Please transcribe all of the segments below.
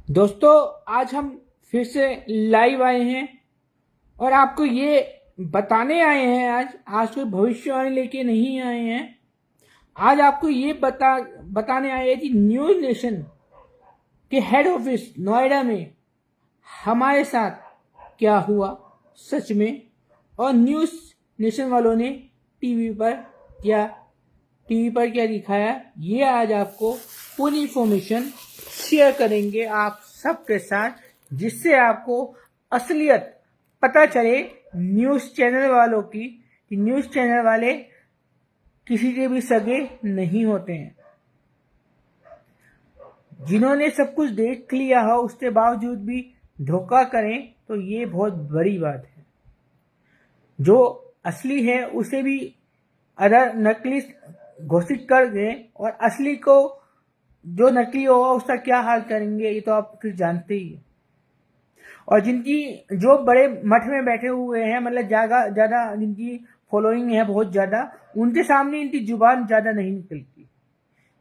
दोस्तों, आज हम फिर से लाइव आए हैं और आपको ये बताने आए हैं। आज कोई भविष्यवाणी लेके नहीं आए हैं। आज आपको ये बताने आए हैं कि न्यूज़ नेशन के हेड ऑफिस नोएडा में हमारे साथ क्या हुआ सच में, और न्यूज़ नेशन वालों ने टीवी पर क्या टीवी पर क्या दिखाया, ये आज आपको पूरी इंफॉर्मेशन शेयर करेंगे आप सबके साथ, जिससे आपको असलियत पता चले न्यूज़ चैनल वालों की, कि न्यूज़ चैनल वाले किसी के भी सगे नहीं होते हैं। जिन्होंने सब कुछ देख लिया हो उसके बावजूद भी धोखा करें तो ये बहुत बड़ी बात है। जो असली है उसे भी अगर नकली घोषित कर दें, और असली को जो नकली होगा उसका क्या हाल करेंगे ये तो आप फिर जानते ही हैं। और जिनकी जो बड़े मठ में बैठे हुए हैं, मतलब ज़्यादा जिनकी फॉलोइंग है बहुत ज़्यादा, उनके सामने इनकी जुबान ज़्यादा नहीं निकलती।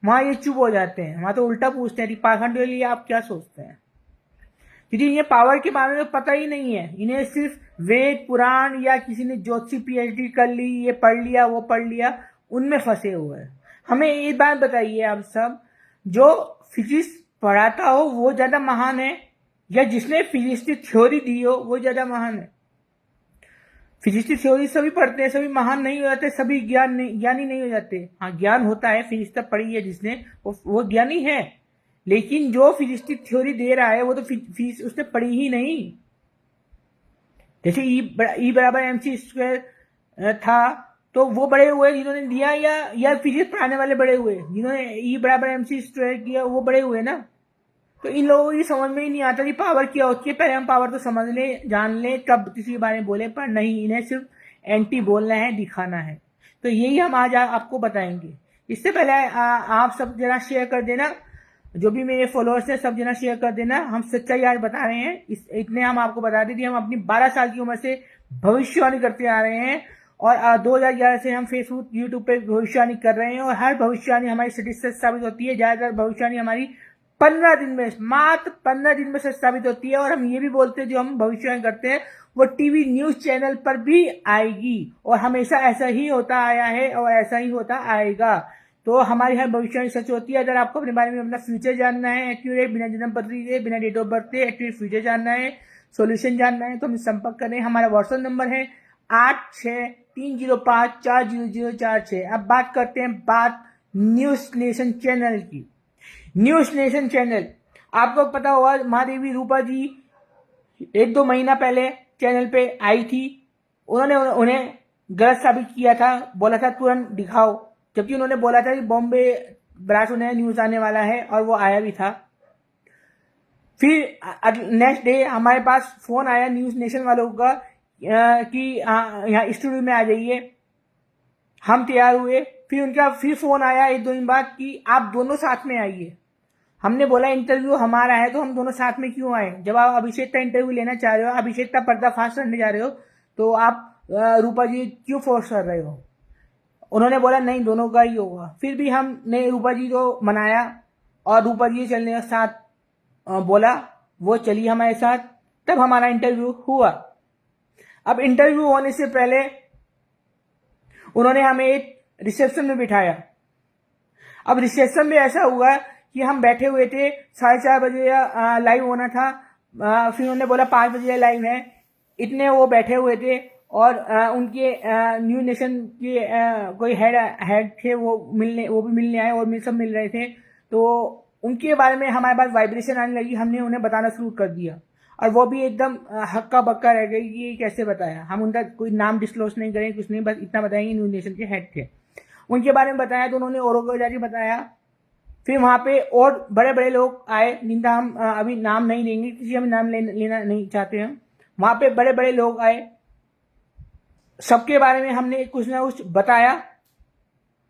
वहाँ ये चुप हो जाते हैं, वहाँ तो उल्टा पूछते हैं कि पाखंड के लिए आप क्या सोचते हैं, क्योंकि इन्हें पावर के बारे में पता ही नहीं है। इन्हें सिर्फ वेद पुराण या किसी ने ज्योतिषी पीएचडी कर ली, ये पढ़ लिया वो पढ़ लिया, उनमें फंसे हुए हैं। हमें एक बात बताइए आप सब, जो फिजिक्स पढ़ाता हो वो ज़्यादा महान है, या जिसने फिजिक्स की थ्योरी दी हो वो ज़्यादा महान है? फिजिक्स की थ्योरी सभी पढ़ते हैं, सभी महान नहीं हो जाते, सभी ज्ञानी नहीं हो जाते। हाँ, ज्ञान होता है, फिजिक्स तक पढ़ी है जिसने, वो ज्ञानी है। लेकिन जो फिजिक्स की थ्योरी दे रहा है वो तो फिजिक्स उसने पढ़ी ही नहीं। जैसे ई बराबर एम सी स्क्वायर था, तो वो बड़े हुए जिन्होंने दिया, या फिजिक्स पढ़ाने वाले बड़े हुए जिन्होंने ई बराबर एम सी स्क्वायर किया, वो बड़े हुए ना। तो इन लोगों की समझ में ही नहीं आता कि पावर क्या होती है। पहले हम पावर तो समझ ले, जान ले, तब किसी के बारे में बोले, पर नहीं, इन्हें सिर्फ एंटी बोलना है, दिखाना है। तो यही हम आज आपको बताएंगे। इससे पहले आप सब जरा शेयर कर देना, जो भी मेरे फॉलोअर्स हैं सब जना शेयर कर देना। हम सच्चाई आज बता रहे हैं, इतने हम आपको बता देते हम अपनी 12 साल की उम्र से भविष्यवाणी करते आ रहे हैं, और 2011 से हम फेसबुक यूट्यूब पे भविष्यवाणी कर रहे हैं, और हर भविष्यवाणी हमारी सच साबित होती है। ज्यादातर भविष्यवाणी हमारी 15 दिन में, मात्र 15 दिन में सच साबित होती है। और हम ये भी बोलते हैं जो हम भविष्यवाणी करते हैं वो टीवी न्यूज चैनल पर भी आएगी, और हमेशा ऐसा ही होता आया है और ऐसा ही होता आएगा। तो हमारी हर भविष्यवाणी सच होती है। अगर आपको अपने बारे में अपना फ्यूचर जानना है एक्यूरेट, बिना जन्म पत्री के, बिना डेट ऑफ बर्थ के एक्यूरेट फ्यूचर जानना है, सोल्यूशन जानना है, तो हमें संपर्क करें। हमारा व्हाट्सएप नंबर है 8630540046। अब बात करते हैं न्यूज नेशन चैनल की। न्यूज नेशन चैनल, आपको पता होगा महादेवी रूपा जी 1-2 महीना पहले चैनल पे आई थी। उन्होंने उन्हें गलत साबित किया था, बोला था तुरंत दिखाओ, जबकि उन्होंने बोला था कि बॉम्बे ब्रास्ट उन्हें न्यूज आने वाला है, और वो आया भी था। फिर नेक्स्ट डे हमारे पास फोन आया न्यूज नेशन वालों का कि यहाँ स्टूडियो में आ जाइए। हम तैयार हुए। फिर उनका फिर फोन आया 1-2 दिन बाद कि आप दोनों साथ में आइए। हमने बोला इंटरव्यू हमारा है तो हम दोनों साथ में क्यों आए? जब आप अभिषेक का इंटरव्यू लेना चाह रहे हो, अभिषेक का पर्दाफाश करने जा रहे हो, तो आप रूपा जी क्यों फोर्स कर रहे हो? उन्होंने बोला नहीं, दोनों का ही होगा। फिर भी हमने रूपा जी को मनाया, और रूपा जी चलने के साथ बोला, वो चली हमारे साथ। तब हमारा इंटरव्यू हुआ। अब इंटरव्यू होने से पहले उन्होंने हमें एक रिसेप्शन में बिठाया। अब रिसेप्शन में ऐसा हुआ कि हम बैठे हुए थे, 4:30 बजे लाइव होना था। फिर उन्होंने बोला 5 बजे लाइव है। इतने वो बैठे हुए थे, और उनके न्यू नेशन के कोई हेड थे, वो भी मिलने आए, और सब मिल रहे थे। तो उनके बारे में हमारे पास वाइब्रेशन आने लगी। हमने उन्हें बताना शुरू कर दिया, और वो भी एकदम हक्का बक्का रह गई कि ये कैसे बताया। हम उनका कोई नाम डिस्क्लोज नहीं करें, कुछ नहीं, बस इतना बताएंगे न्यू नेशन के हेड थे। उनके बारे में बताया तो उन्होंने औरों को जाके बताया। फिर वहां पे और बड़े बड़े लोग आए, जिनका हम अभी नाम नहीं लेंगे, किसी हम नाम लेना नहीं चाहते हैं। वहां पे बड़े बड़े लोग आए, सबके बारे में हमने कुछ ना कुछ बताया,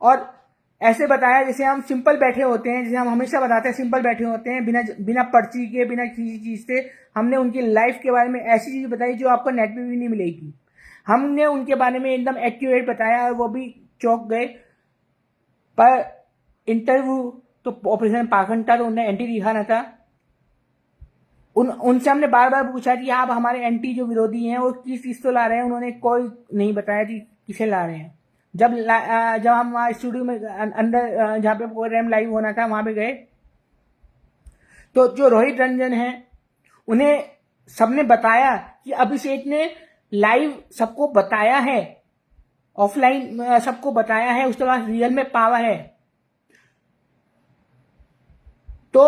और ऐसे बताया जैसे हम सिंपल बैठे होते हैं, जैसे हम हमेशा बताते हैं सिंपल बैठे होते हैं, बिना पर्ची के, बिना किसी चीज से। हमने उनकी लाइफ के बारे में ऐसी चीज बताई जो आपको नेट पे भी नहीं मिलेगी। हमने उनके बारे में एकदम एक्यूरेट बताया, और वो भी चौंक गए। पर इंटरव्यू तो ऑपरेशन पाखंड था, तो उन्हें एंटी दिखाना था। उनसे हमने बार बार पूछा कि आप हमारे एंटी जो विरोधी हैं वो किस चीज तो ला रहे हैं, उन्होंने कोई नहीं बताया कि किसे ला रहे हैं। जब हम स्टूडियो में अंदर जहाँ पे प्रोग्राम लाइव होना था वहां पे गए, तो जो रोहित रंजन है उन्हें सबने बताया कि अभिषेक ने लाइव सबको बताया है, ऑफलाइन सबको बताया है, उसके बाद रियल में पावर है। तो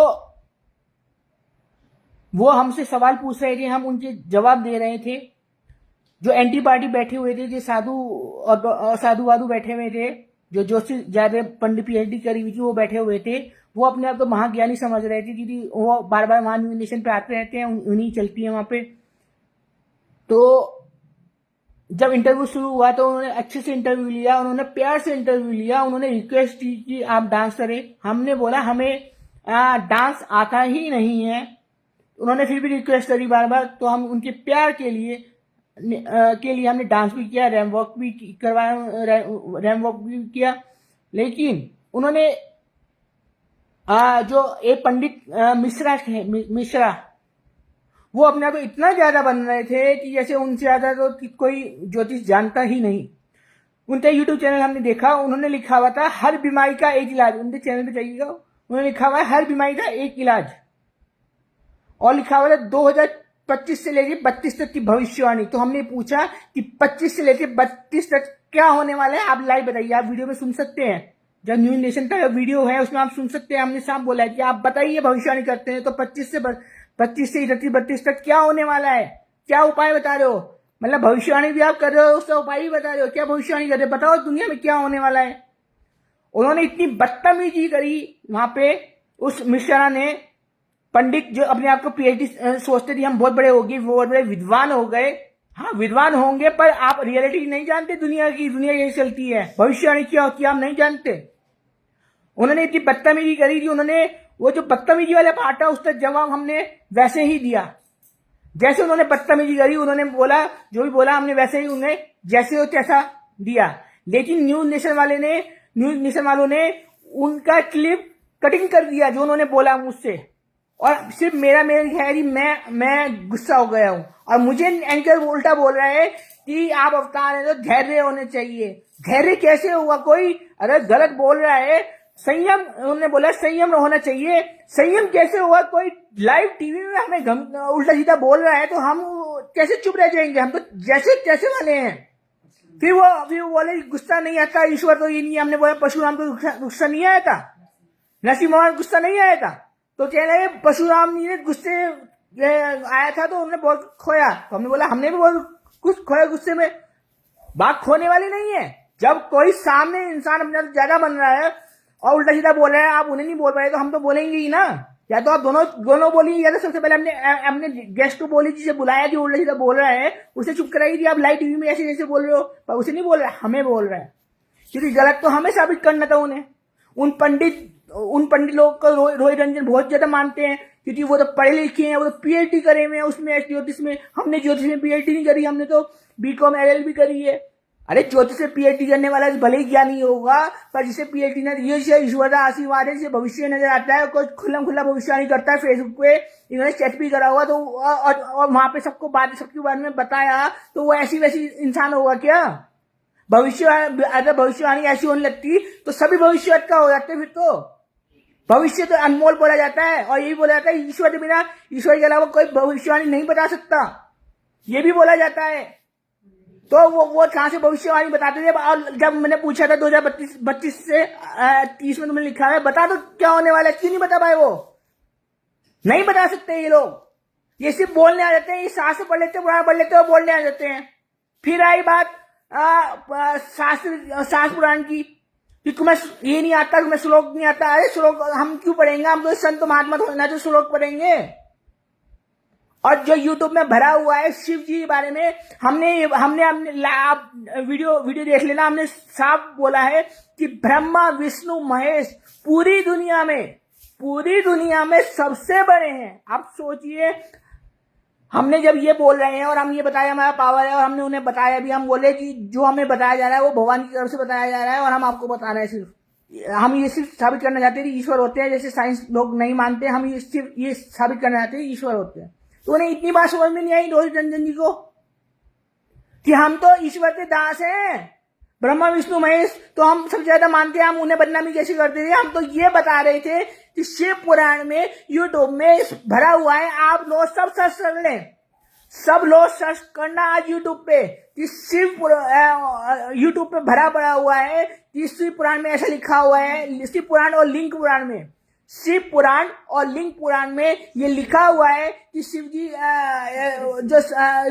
वो हमसे सवाल पूछ रहे थे, हम उनके जवाब दे रहे थे। जो एंटी पार्टी बैठे हुए थे, जो साधु वाधु बैठे हुए थे, जो जोशी ज्यादा पंडित पीएचडी करी हुई थी वो बैठे हुए थे, वो अपने आप तो महाज्ञानी समझ रहे थे क्योंकि वो बार बार वहां नॉमिनेशन पे आते रहते हैं, उन्हीं चलती है वहां पे। तो जब इंटरव्यू शुरू हुआ तो उन्होंने अच्छे से इंटरव्यू लिया, उन्होंने प्यार से इंटरव्यू लिया, उन्होंने रिक्वेस्ट की कि आप डांस करें। हमने बोला हमें डांस आता ही नहीं है, उन्होंने फिर भी रिक्वेस्ट करी बार बार, तो हम उनके प्यार के लिए हमने डांस भी किया, रैम वॉक भी करवाया, रैम वॉक भी किया। लेकिन उन्होंने जो एक पंडित मिश्रा वो अपने आप को इतना ज्यादा बन रहे थे कि जैसे उनसे ज्यादा तो कोई ज्योतिष जानता ही नहीं। उनका यूट्यूब चैनल हमने देखा, उन्होंने लिखा हुआ था हर बीमारी का एक इलाज, उनके चैनल पे जाइएगा, उन्होंने लिखा हुआ है हर बीमारी का एक इलाज, और लिखा हुआ है 2025 से लेकर 32 तक की भविष्यवाणी। तो हमने पूछा कि 25 से लेकर 32 तक क्या होने वाला है, आप लाइव बताइए, आप वीडियो में सुन सकते हैं, जो न्यू नेशन का वीडियो है उसमें आप सुन सकते हैं। हमने साफ बोला है कि आप बताइए, भविष्यवाणी करते हैं तो 25 से 31-32 तक क्या होने वाला है, क्या उपाय बता रहे हो, मतलब भविष्यवाणी भी आप कर रहे हो, उसका उपाय भी बता रहे हो, क्या भविष्यवाणी कर रहे हो, बताओ दुनिया में क्या होने वाला है। उन्होंने इतनी बदतमीजी करी वहां पे, उस मिश्रा ने, पंडित जो अपने आप को पीएचडी सोचते थे हम बहुत बड़े हो गए, वो बहुत बड़े विद्वान हो गए। हाँ विद्वान होंगे, पर आप रियलिटी नहीं जानते दुनिया की, दुनिया कैसी चलती है, भविष्यवाणी क्या होती है आप नहीं जानते। उन्होंने इतनी बदतमीजी करी कि उन्होंने वो जो बदतमीजी वाला पार्ट है उसका जवाब हमने वैसे ही दिया, जैसे उन्होंने बदतमीजी करी, उन्होंने बोला जो भी बोला हमने वैसे ही उन्हें जैसे हो तैसा दिया। लेकिन न्यूज नेशन वालों ने उनका क्लिप कटिंग कर दिया जो उन्होंने बोला मुझसे, और सिर्फ मेरी खैरी मैं गुस्सा हो गया हूं, और मुझे एंकर उल्टा बोल रहा है कि आप अवतार हैं तो धैर्य होने चाहिए। धैर्य कैसे हुआ, कोई अगर गलत बोल रहा है, संयम, उन्होंने बोला संयम होना चाहिए, संयम कैसे हुआ, कोई लाइव टीवी में हमें उल्टा सीधा बोल रहा है तो हम कैसे चुप रह जाएंगे, हम तो जैसे तैसे वाले हैं। फिर वो बोले गुस्सा नहीं आता ईश्वर तो ये नहीं, हमने बोला परशुराम को गुस्सा नहीं आया था, नरसिंह भगवान गुस्सा नहीं आया था, तो कह रहे परशुराम जी ने गुस्से आया था तो उन्होंने बहुत खोया, तो हमने बोला हमने भी बहुत कुछ खोया गुस्से में। बात खोने वाली नहीं है, जब कोई सामने इंसान अपने ज्यादा बन रहा है और उल्टा सीधा बोल रहा है, आप उन्हें नहीं बोल पाए तो हम तो बोलेंगे ही ना, या तो आप दोनों बोलिए, या तो सबसे पहले हमने गेस्ट को बोली जिसे बुलाया जो उल्टा सीधा बोल रहा है उसे चुप कराई थी। आप लाइव टीवी में ऐसे जैसे बोल रहे हो, पर उसे नहीं बोल रहा है, हमें बोल रहा है, क्योंकि गलत तो हमें साबित करना था उन्हें। उन पंडित लोग को रोहित रंजन बहुत ज्यादा मानते हैं क्योंकि वो तो पढ़े लिखे हैं, वो तो पीएचडी करे हुए हैं उसमें, ज्योतिष में। हमने ज्योतिष में पीएचडी नहीं करी, हमने तो बीकॉम एलएलबी करी है। अरे ज्योतिष से पीएचडी करने वाला भले ही ज्ञानी होगा, पर जिसे पीएचडी ने ये ईश्वर का आशीर्वाद है, जिसे भविष्य नजर आता है, कोई खुला भविष्यवाणी करता है फेसबुक पे, इन्होंने चैट भी करा हुआ, तो और वहां पे सबके बारे में बताया, तो वो ऐसी वैसी इंसान होगा क्या? अगर भविष्यवाणी ऐसी होने लगती तो सभी भविष्य का हो जाते। फिर तो भविष्य तो अनमोल बोला जाता है, और यही बोला जाता है ईश्वर के बिना, ईश्वर के अलावा कोई भविष्यवाणी नहीं बता सकता, ये भी बोला जाता है। तो वो कहां से भविष्यवाणी बताते थे? और जब मैंने पूछा था 2032 से 30 में तुमने लिखा है, बता दो क्या होने वाला है, क्यों नहीं बता पाए? वो नहीं बता सकते ये लोग, ये सिर्फ बोलने आ जाते हैं, ये शास्त्र पढ़ लेते, पुराण पढ़ लेते और बोलने आ जाते हैं। फिर आई बात शास्त्र पुराण की कि तुम्हें ये नहीं आता, तुम्हें श्लोक नहीं आता। अरे श्लोक हम क्यों पढ़ेंगे, हम तो संत महात्मा तो होना जो श्लोक पढ़ेंगे। और जो यूट्यूब में भरा हुआ है शिव जी के बारे में, हमने आप वीडियो देख लेना, हमने साफ बोला है कि ब्रह्मा विष्णु महेश पूरी दुनिया में सबसे बड़े हैं। आप सोचिए, हमने जब ये बोल रहे हैं और हम ये बताया हमारा पावर है, और हमने उन्हें बताया भी, हम बोले कि जो हमें बताया जा रहा है वो भगवान की तरफ से बताया जा रहा है, और हम आपको बता रहे हैं। सिर्फ हम ये सिर्फ साबित करना चाहते हैं कि ईश्वर होते हैं, जैसे साइंस लोग नहीं मानते, हम ये सिर्फ ये साबित करना चाहते हैं ईश्वर होते हैं। तो उन्हें इतनी बात समझ में नहीं आई रोहित रंजन जी को कि हम तो ईश्वर के दास हैं, ब्रह्मा विष्णु महेश तो हम सबसे ज्यादा मानते हैं, हम उन्हें बदनामी कैसे करते थे। हम तो ये बता रहे थे कि शिव पुराण में यूट्यूब में भरा हुआ है, आप लोग सब सर्च कर लें, सब लोग सर्च करना आज यूट्यूब पे कि यूट्यूब पे भरा पड़ा हुआ है कि शिव पुराण में ऐसा लिखा हुआ है, शिव पुराण और लिंग पुराण में, शिव पुराण और लिंग पुराण में ये लिखा हुआ है कि शिव जी जो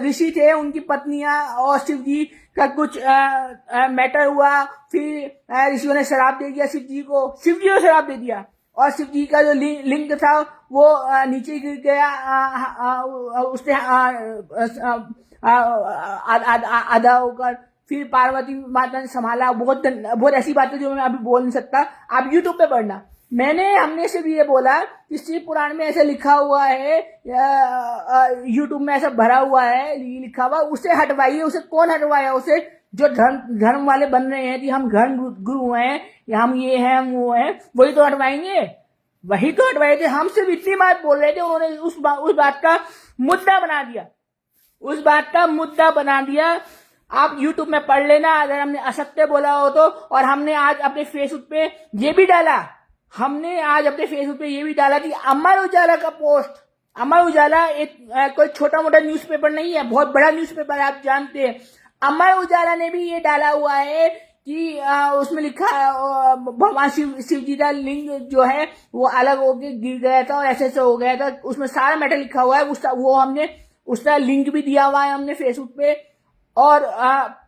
ऋषि थे उनकी पत्नियां और शिव जी का कुछ मैटर हुआ, फिर ऋषियों ने शराब दे दिया शिव जी को, शिव जी को शराब दे दिया और शिव जी का जो लिंग था वो नीचे गिर गया, उसने आधा होकर, फिर पार्वती माता ने संभाला। बहुत ऐसी बातें जो मैं अभी बोल नहीं सकता, आप यूट्यूब पे पढ़ना। हमने सिर्फ ये बोला कि शिव पुराण में ऐसा लिखा हुआ है, यूट्यूब में ऐसा भरा हुआ है, लिखा हुआ, उसे हटवाइए। उसे कौन हटवाया? उसे जो धर्म वाले बन रहे हैं कि हम धर्म गुरु हैं या हम ये हैं हम वो हैं, वही तो हटवाएंगे, वही तो हटवाए थे। हम सिर्फ इतनी बात बोल रहे थे, उन्होंने उस बात का मुद्दा बना दिया, उस बात का मुद्दा बना दिया। आप यूट्यूब में पढ़ लेना अगर हमने असत्य बोला हो तो। और हमने आज अपने फेसबुक पे ये भी डाला, हमने आज अपने फेसबुक पे ये भी डाला कि अमर उजाला का पोस्ट, अमर उजाला एक कोई छोटा मोटा न्यूज़पेपर नहीं है, बहुत बड़ा न्यूज़पेपर आप जानते हैं। अमर उजाला ने भी ये डाला हुआ है कि उसमें लिखा भगवान शिव जी का लिंग जो है वो अलग होके गिर गया था और ऐसे हो गया था, उसमें सारा मैटर लिखा हुआ है। वो हमने उसका लिंक भी दिया हुआ है हमने फेसबुक पे, और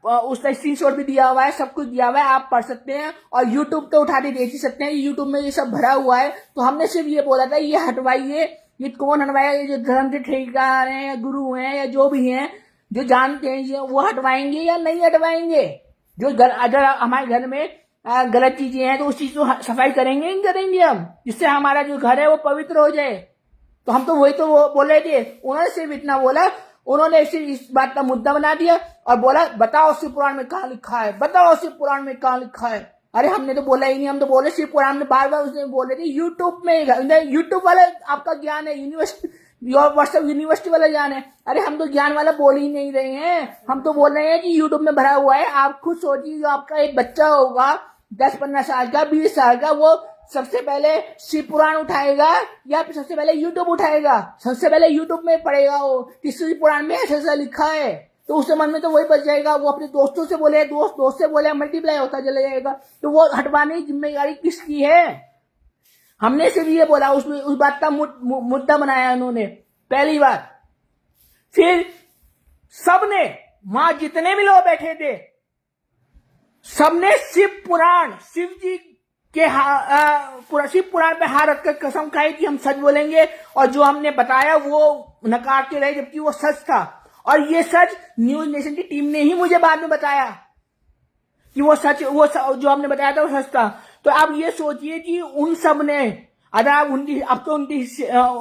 उसका स्क्रीनशॉट भी दिया हुआ है, सब कुछ दिया हुआ है, आप पढ़ सकते हैं। और यूट्यूब तो उठा के देख ही सकते हैं, यूट्यूब में ये सब भरा हुआ है। तो हमने सिर्फ ये बोला था ये हटवाइए। ये कौन हटवाएगा? ये जो धर्म के ठेकेदार हैं या गुरु हैं या जो भी हैं जो जानते हैं वो हटवाएंगे या नहीं हटवाएंगे। जो अगर हमारे घर में गलत चीजें हैं तो उस चीज को सफाई करेंगे नहीं करेंगे हम, जिससे हमारा जो घर है वो पवित्र हो जाए। तो हम तो वही तो बोल रहे थे। उन्होंने सिर्फ इतना बोला, उन्होंने सिर्फ इस बात का मुद्दा बना दिया और बोला बताओ शिव पुराण में कहाँ लिखा है, बताओ शिव पुराण में कहाँ लिखा है। अरे हमने तो बोला ही नहीं, हम तो बोले शिव पुराण में, बार बार उसने बोले थे यूट्यूब में, यूट्यूब वाला आपका ज्ञान है, यूनिवर्सिटी व्हाट्सएप यूनिवर्सिटी वाला ज्ञान है। अरे हम तो ज्ञान वाला बोल ही नहीं रहे हैं, हम तो बोल रहे हैं कि यूट्यूब में भरा हुआ है। आप खुद सोचिए, जो आपका एक बच्चा होगा 10-15 साल का, 20 साल का, वो सबसे पहले शिव पुराण उठाएगा या सबसे पहले यूट्यूब उठाएगा? सबसे पहले यूट्यूब में पढ़ेगा वो कि शिव पुराण में ऐसा ऐसा लिखा है, तो उसके मन में तो वही बच जाएगा। वो अपने दोस्तों से बोले, दोस्त से बोले, मल्टीप्लाई होता चला जाएगा। तो वो हटवाने की जिम्मेदारी किसकी है? हमने सिर्फ ये बोला, उस बात का मुद्दा बनाया उन्होंने, पहली बात। फिर सबने, वहां जितने भी लोग बैठे थे, सबने शिव पुराण, शिव जी के शिव पुराण पे हाथ रखकर कसम खाई कि हम सच बोलेंगे, और जो हमने बताया वो नकारते रहे, जबकि वो सच था। और ये सच न्यूज नेशन की टीम ने ही मुझे बाद में बताया कि वो जो हमने बताया था वो सच था। तो आप ये सोचिए कि उन सब ने, अगर आप उनकी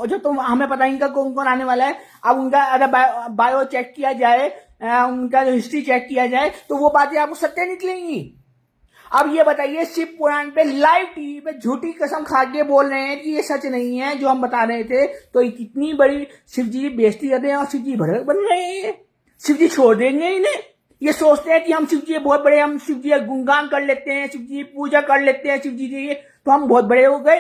जो तो हमें पता इनका कौन कौन आने वाला है, अब उनका अगर बायो चेक किया जाए, उनका जो हिस्ट्री चेक किया जाए, तो वो बातें आपको सत्य निकलेंगी। अब ये बताइए, शिव पुराण पे लाइव टीवी पे झूठी कसम खा के बोल रहे हैं कि ये सच नहीं है जो हम बता रहे थे, तो कितनी बड़ी शिव जी बेइज्जती कर रहे हैं और शिव जी भड़क बन रहे हैं। शिव जी छोड़ देंगे इन्हें? ये सोचते हैं कि हम शिव जी बहुत बड़े, हम शिव जी का गुणगान कर लेते हैं, शिव जी पूजा कर लेते हैं, शिव जी की तो हम बहुत बड़े हो गए।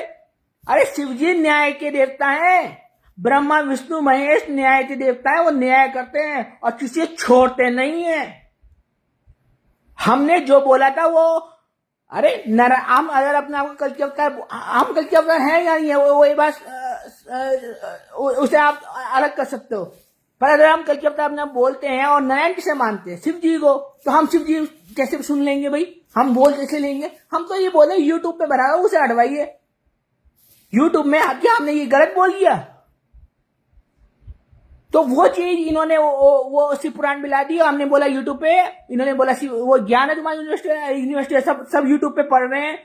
अरे शिव जी न्याय के देवता हैं, ब्रह्मा विष्णु महेश न्याय के देवता है, वो न्याय करते हैं और किसी छोड़ते नहीं है। हमने जो बोला था वो, अरे हम अगर अपने आप को कल्चर अवतार, हम कल्चर अवतार है या नहीं है, वो ये बात उसे आप अलग कर सकते हो। पर अगर हम कल्चर अवतार अपने बोलते हैं और नारायण किसे मानते हैं? शिव जी को। तो हम शिव जी कैसे सुन लेंगे भाई? हम बोल कैसे लेंगे? हम तो ये बोले यूट्यूब पे बना हुआ, उसे हटवाइए। यूट्यूब में क्या हमने ये गलत बोल दिया? तो वो चीज इन्होंने वो शिव पुराण मिला दी, हमने बोला यूट्यूब पे, इन्होंने बोला वो ज्ञान है तुम्हारी यूनिवर्सिटी, सब यूट्यूब पे पढ़ रहे हैं,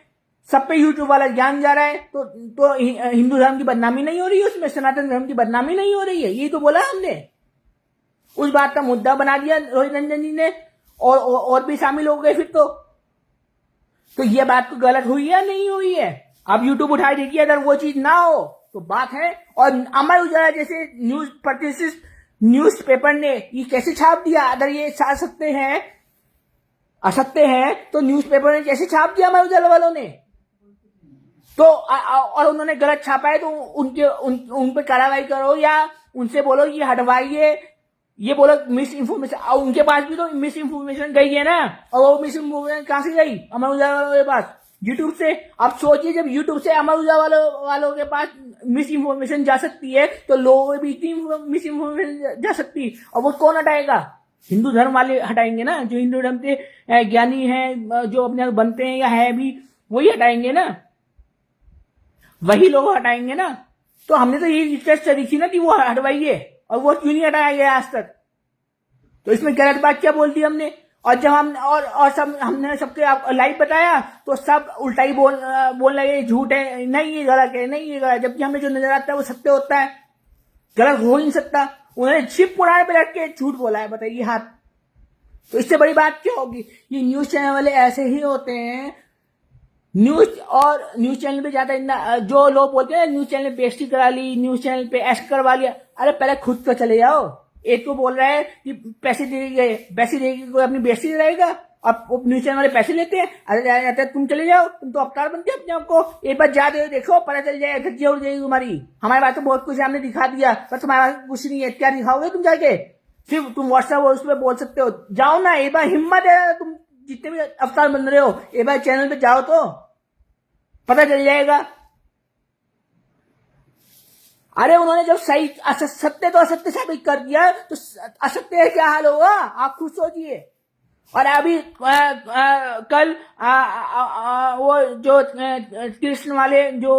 सब पे यूट्यूब वाला ज्ञान जा रहा है। तो हिंदू धर्म की बदनामी नहीं हो रही है उसमें, सनातन धर्म की बदनामी नहीं हो रही है, ये तो बोला हमने। उस बात का मुद्दा बना दिया रोहित रंजन जी ने, और भी शामिल हो गए फिर तो ये बात तो गलत हुई है नहीं हुई है? अब यूट्यूब उठाए देखिए, अगर वो चीज ना हो तो बात है। और अमर उजाला जैसे न्यूज प्रतिष्ठित न्यूज़पेपर ने ये कैसे छाप दिया, अगर ये असत्य है तो न्यूज़पेपर ने कैसे छाप दिया अमर उजाला वालों ने, तो और उन्होंने गलत छापा है तो उन पे कार्रवाई करो या उनसे बोलो ये हटवाइए, ये बोलो मिस इन्फॉर्मेशन। उनके पास भी तो मिस इन्फॉर्मेशन गई है ना, और वो मिस इन्फॉर्मेशन कहां से गई, अमर उजाला वालों के पास, यूट्यूब से। अब सोचिए जब यूट्यूब से अमर उजाला वालों के पास मिस इन्फॉर्मेशन जा सकती है तो लोगों में भी इतनी मिस इन्फॉर्मेशन जा सकती है, और वो कौन हटाएगा, हिंदू धर्म वाले हटाएंगे ना, जो हिंदू धर्म के ज्ञानी हैं, जो अपने बनते हैं या है भी, वही हटाएंगे ना, वही लोग हटाएंगे ना। तो हमने तो ये रिक्वेस्ट करी थी ना कि वो हटवाइए, और वो क्यों नहीं हटाया गया आज तक, तो इसमें गलत बात क्या बोल दी हमने। और जब हमने सबके लाइव बताया तो सब उल्टा ही बोल लगे झूठ है, नहीं ये गलत है, नहीं ये गलत, जबकि हमें जो नजर आता है वो सत्य होता है, गलत हो ही नहीं सकता। उन्होंने शिव पुराण पे रख के झूठ बोला है, बताइए हाथ, तो इससे बड़ी बात क्या होगी। ये न्यूज चैनल वाले ऐसे ही होते हैं, न्यूज चैनल पे जाता जो लोग बोलते हैं न्यूज चैनल पे बेइज्जती करा ली, न्यूज चैनल पे ऐश करवा लिया, अरे पहले खुद तो चले जाओ। एक तो बोल रहा है कि पैसे दे गए, पैसे दे कोई अपनी बेइज्जती रहेगा, अब न्यूज चैनल वाले पैसे लेते हैं, अरे तुम चले जाओ, तुम तो अवतार बनते हो अपने आपको, एक बार जा दे देखो पता चल जाए, धज्जियां उड़ जाएगी तुम्हारी। हमारे पास तो बहुत कुछ हमने दिखा दिया, पर तुम्हारे पास कुछ नहीं है, क्या दिखाओगे तुम जाके, सिर्फ तुम व्हाट्सएप और उसमें बोल सकते हो। जाओ ना, एक बार हिम्मत है, तुम जितने भी अवतार बन रहे हो एक बार चैनल पे जाओ तो पता चल जाएगा। अरे उन्होंने जब सही सत्य तो असत्य साबित कर दिया तो असत्य है क्या हाल होगा, आप खुद सोचिए। और अभी कल वो जो कृष्ण वाले जो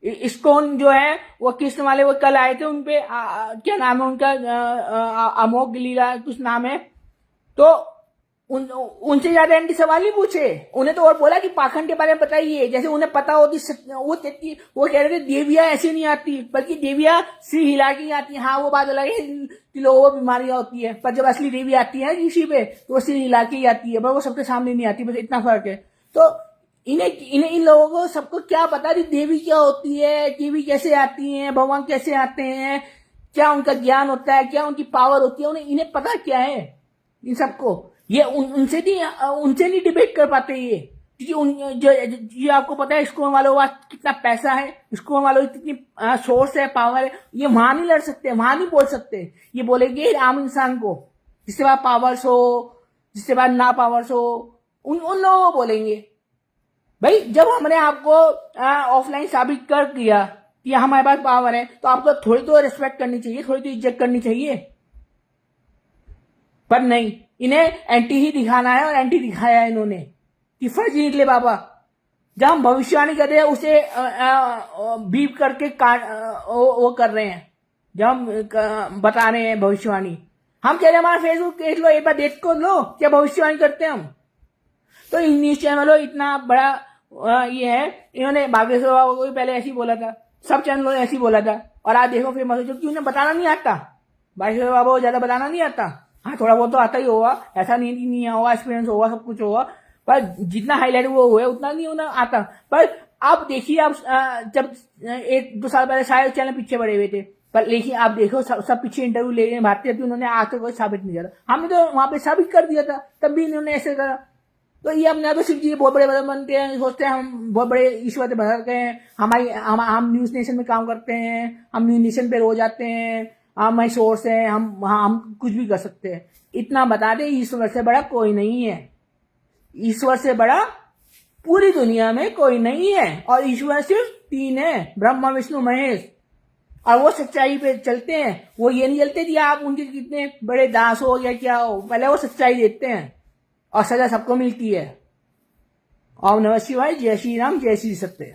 इस्कॉन जो है वो कृष्ण वाले वो कल आए थे, उनपे क्या नाम है उनका, अमोघ लीला कुछ नाम है, तो उनसे ज्यादा एंटी सवाल नहीं पूछे, उन्हें तो और बोला कि पाखंड के बारे में बताइए, जैसे उन्हें पता होती। वो कह रहे थे देवियां ऐसे नहीं आती, बल्कि देवियां सिर हिला के आती है। हाँ वो बात अलग है कि लोगों को बीमारियां होती है, पर जब असली देवी आती है किसी पे तो वो सिर हिला के ही आती है, पर वो सबके सामने नहीं आती, बस इतना फर्क है। तो इन लोगों को सबको क्या पता कि देवी क्या होती है, देवी कैसे आती है, भगवान कैसे आते हैं, क्या उनका ज्ञान होता है, क्या उनकी पावर होती है, इन्हें पता क्या है इन सबको। ये उनसे नहीं डिबेट कर पाते ये, क्योंकि जो आपको पता है स्कूल वालों का कितना पैसा है, स्कूल वालों की कितनी सोर्स है, पावर है, ये वहां नहीं लड़ सकते, वहां नहीं बोल सकते। ये बोलेंगे आम इंसान को, जिसके पास पावर्स हो, जिसके पास ना पावर्स हो, उन लोगों को बोलेंगे। भाई जब हमने आपको ऑफलाइन साबित कर दिया कि हमारे पास पावर है, तो आपको थोड़ी तो रिस्पेक्ट करनी चाहिए, थोड़ी तो इज्जत करनी चाहिए, पर नहीं, इन्हें एंटी ही दिखाना है, और एंटी दिखाया है इन्होंने कि फर्जी निकले बाबा। जब हम भविष्यवाणी कर रहे हैं उसे बीप करके वो कर रहे हैं, जब हम बता रहे हैं भविष्यवाणी, हम कह रहे हैं हमारा फेसबुक देख लो, एक बार देख को लो क्या भविष्यवाणी करते हैं हम। तो इन न्यूज चैनलों इतना बड़ा ये है, इन्होंने बागेश्वर बाबू को भी पहले ऐसे ही बोला था, सब चैनलों ने ऐसे ही बोला था, और आज देखो फिर मतलब क्योंकि उन्हें बताना नहीं आता, बागेश्वर बाबू को ज्यादा बताना नहीं आता। हाँ थोड़ा बहुत तो आता ही होगा, ऐसा नहीं होगा, एक्सपीरियंस होगा, सब कुछ होगा, पर जितना हाईलाइट वो हुआ उतना नहीं उन्हें आता। पर आप देखिए, आप जब 1-2 साल पहले शायद चैनल पीछे बढ़े हुए थे, पर लेकिन आप देखो सब पीछे इंटरव्यू ले रहे हैं, भारतीय उन्होंने आज तक कोई साबित नहीं करा। हमने तो वहां पे साबित कर दिया था, तब भी इन्होंने ऐसे करा। तो ये अपने तो शिव जी बहुत बड़े बनते हैं, सोचते हैं हम बहुत बड़े ईश्वर से भर गए हैं, हम न्यूज नेशन में काम करते हैं, हम न्यूज नेशन पे रोज आते हैं, हमारे सोर्स है, हम कुछ भी कर सकते हैं। इतना बता दे, ईश्वर से बड़ा कोई नहीं है, ईश्वर से बड़ा पूरी दुनिया में कोई नहीं है, और ईश्वर सिर्फ 3 है, ब्रह्मा विष्णु महेश, और वो सच्चाई पे चलते हैं। वो ये नहीं चलते कि आप उनके कितने बड़े दास हो या क्या हो, पहले वो सच्चाई देते हैं, और सजा सबको मिलती है। ओम नमः शिवाय, जय श्री राम, जय श्री सत्य।